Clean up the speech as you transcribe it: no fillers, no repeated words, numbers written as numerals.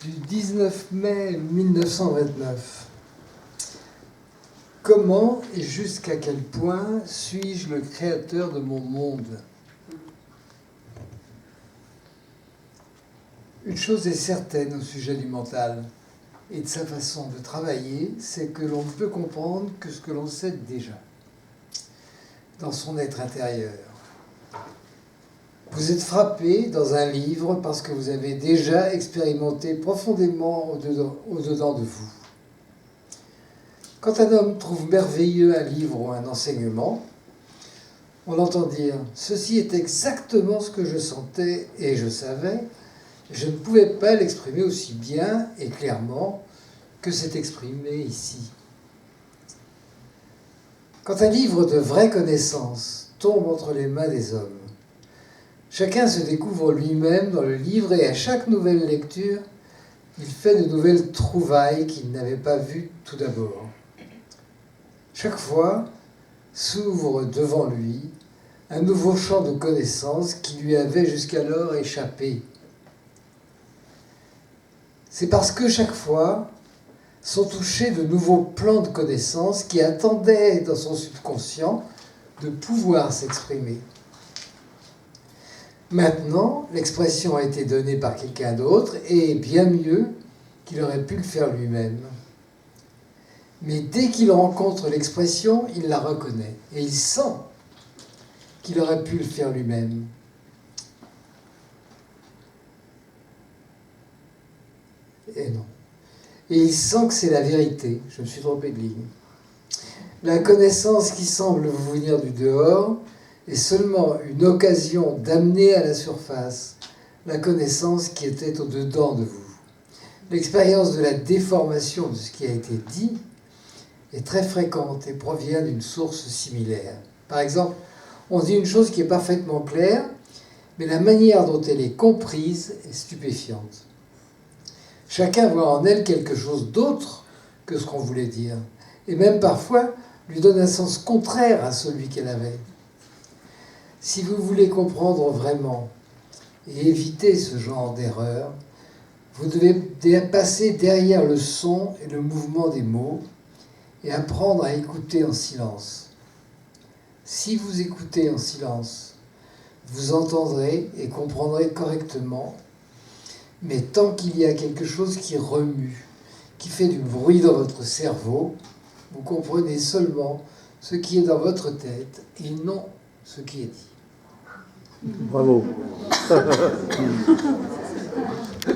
Du 19 mai 1929. Comment et jusqu'à quel point suis-je le créateur de mon monde ? Une chose est certaine au sujet du mental et de sa façon de travailler, c'est que l'on ne peut comprendre que ce que l'on sait déjà, dans son être intérieur. Vous êtes frappé dans un livre parce que vous avez déjà expérimenté profondément au-dedans de vous. Quand un homme trouve merveilleux un livre ou un enseignement, on entend dire « Ceci est exactement ce que je sentais et je savais, je ne pouvais pas l'exprimer aussi bien et clairement que c'est exprimé ici. » Quand un livre de vraie connaissance tombe entre les mains des hommes, chacun se découvre lui-même dans le livre et à chaque nouvelle lecture, il fait de nouvelles trouvailles qu'il n'avait pas vues tout d'abord. Chaque fois s'ouvre devant lui un nouveau champ de connaissances qui lui avait jusqu'alors échappé. C'est parce que chaque fois sont touchés de nouveaux plans de connaissances qui attendaient dans son subconscient de pouvoir s'exprimer. Maintenant, l'expression a été donnée par quelqu'un d'autre et bien mieux qu'il aurait pu le faire lui-même. Mais dès qu'il rencontre l'expression, il la reconnaît et il sent qu'il aurait pu le faire lui-même. Et non. Et il sent que c'est la vérité. Je me suis trompé de ligne. La connaissance qui semble vous venir du dehors est seulement une occasion d'amener à la surface la connaissance qui était au-dedans de vous. L'expérience de la déformation de ce qui a été dit est très fréquente et provient d'une source similaire. Par exemple, on dit une chose qui est parfaitement claire, mais la manière dont elle est comprise est stupéfiante. Chacun voit en elle quelque chose d'autre que ce qu'on voulait dire, et même parfois lui donne un sens contraire à celui qu'elle avait. Si vous voulez comprendre vraiment et éviter ce genre d'erreur, vous devez passer derrière le son et le mouvement des mots et apprendre à écouter en silence. Si vous écoutez en silence, vous entendrez et comprendrez correctement, mais tant qu'il y a quelque chose qui remue, qui fait du bruit dans votre cerveau, vous comprenez seulement ce qui est dans votre tête et non ce qui est dit. Bravo.